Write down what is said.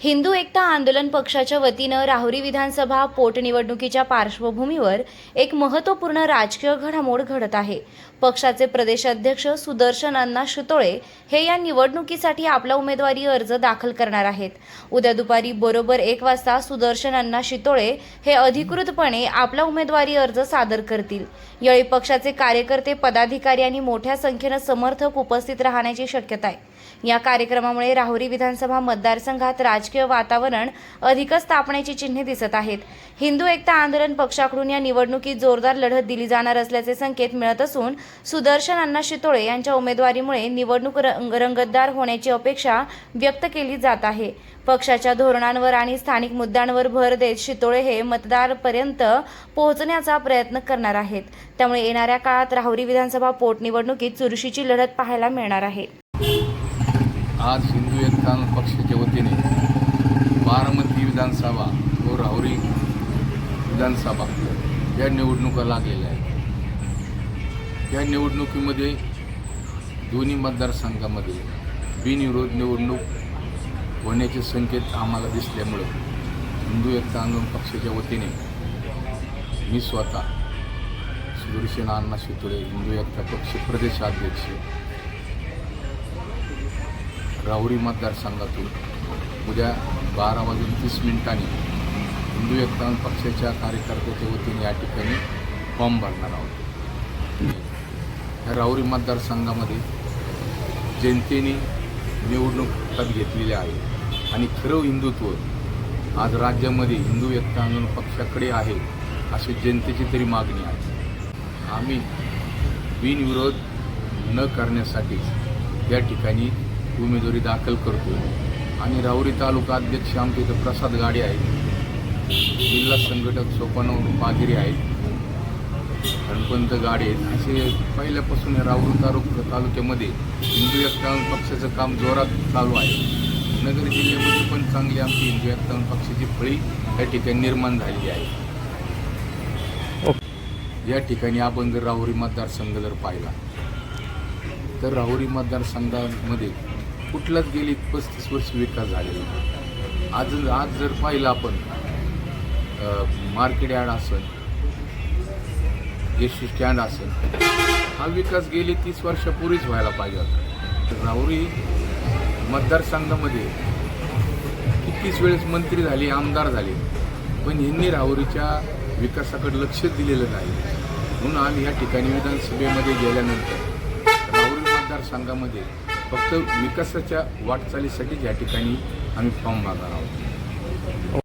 हिंदू एकता आंदोलन पक्षाच्या वतीनं राहुरी विधानसभा पोटनिवडणुकीच्या पार्श्वभूमीवर एक महत्त्वपूर्ण राजकीय घडामोड घडत आहे। पक्षाचे प्रदेशाध्यक्ष सुदर्शन अण्णा शितोळे हे या निवडणुकीसाठी आपला उमेदवारी अर्ज दाखल करणार आहेत। उद्या दुपारी बरोबर 1 वाजता सुदर्शन अण्णा शितोळे हे अधिकृतपणे आपला उमेदवारी अर्ज सादर करतील। यावेळी पक्षाचे कार्यकर्ते, पदाधिकारी आणि मोठ्या संख्येनं समर्थक उपस्थित राहण्याची शक्यता आहे। या कार्यक्रमामुळे राहुरी विधानसभा मतदारसंघात राजकीय वातावरण अधिकच तापण्याची चिन्हे दिसत आहेत। हिंदू एकता आंदोलन पक्षाकडून या निवडणुकीत जोरदार लढत दिली जाणार असल्याचे संकेत मिळत असून सुदर्शन अण्णा शितोळे यांच्या उमेदवारीमुळे निवडणूक रंगतदार होण्याची अपेक्षा व्यक्त केली जात आहे। पक्षाच्या धोरणांवर आणि स्थानिक मुद्द्यांवर भर देत शितोळे हे मतदारांपर्यंत पोहोचण्याचा प्रयत्न करणार आहेत। त्यामुळे येणाऱ्या काळात राहुरी विधानसभा पोटनिवडणुकीत चुरशीची लढत पाहायला मिळणार आहे। आज हिंदू एकता पक्षाच्या वतीने बारामती विधानसभा व राहुरी विधानसभा या निवडणुका लागलेल्या आहेत। या निवडणुकीमध्ये दोन्ही मतदारसंघामध्ये बिनविरोध निवडणूक होण्याचे संकेत आम्हाला दिसल्यामुळे हिंदू एकता आंदोलन पक्षाच्या वतीने मी स्वतः सुदर्शन अण्णा शितोळे, हिंदू एकता पक्ष प्रदेशाध्यक्ष, राहुरी मतदारसंघातून उद्या 12:30 हिंदू एकता पक्षाच्या कार्यकर्त्याच्या वतीने या ठिकाणी फॉर्म भरणार आहोत। या राहुरी मतदारसंघामध्ये जनतेने निवडणूक हातात घेतलेली आहे आणि खरं हिंदुत्व आज राज्यामध्ये हिंदू एकता आंदोलन पक्षाकडे आहे अशी जनतेची तरी मागणी आहे। आम्ही बिनविरोध न करण्यासाठी या ठिकाणी उमेदवारी दाखल करतो आणि राहुरी तालुका अध्यक्ष आमचे इथं प्रसाद गाडे आहेत, जिल्हा संघटक सोपानराव पागिरे आहेत, गणपंत गाडे आहेत। असे पहिल्यापासून राहुरी तालुक्यामध्ये हिंदू एकता पक्षाचं काम जोरात चालू आहे। नगर जिल्ह्यामध्ये पण चांगली आमची हिंदू एकता पक्षाची फळी या ठिकाणी निर्माण झालेली आहे। या ठिकाणी आपण जर राहुरी मतदारसंघ जर पाहिला तर राहुरी मतदारसंघामध्ये कुठलाच गेली 35 वर्ष विकास झालेला नाही। आज जर पाहिलं आपण मार्केट यार्ड असेल, एस टी स्टँड असेल, हा विकास गेली 30 वर्षापूर्वीच व्हायला पाहिजे होता। राहुरी मतदारसंघामध्ये कितीच वेळेस मंत्री झाले, आमदार झाले, पण यांनी राहुरीच्या विकासाकडे लक्ष दिलेलं नाही। म्हणून आम्ही या ठिकाणी विधानसभेमध्ये गेल्यानंतर राहुरी मतदारसंघामध्ये फक्त विकासाच्या वाटचालीसाठी या ठिकाणी आम्ही फॉर्म भरणार आहोत।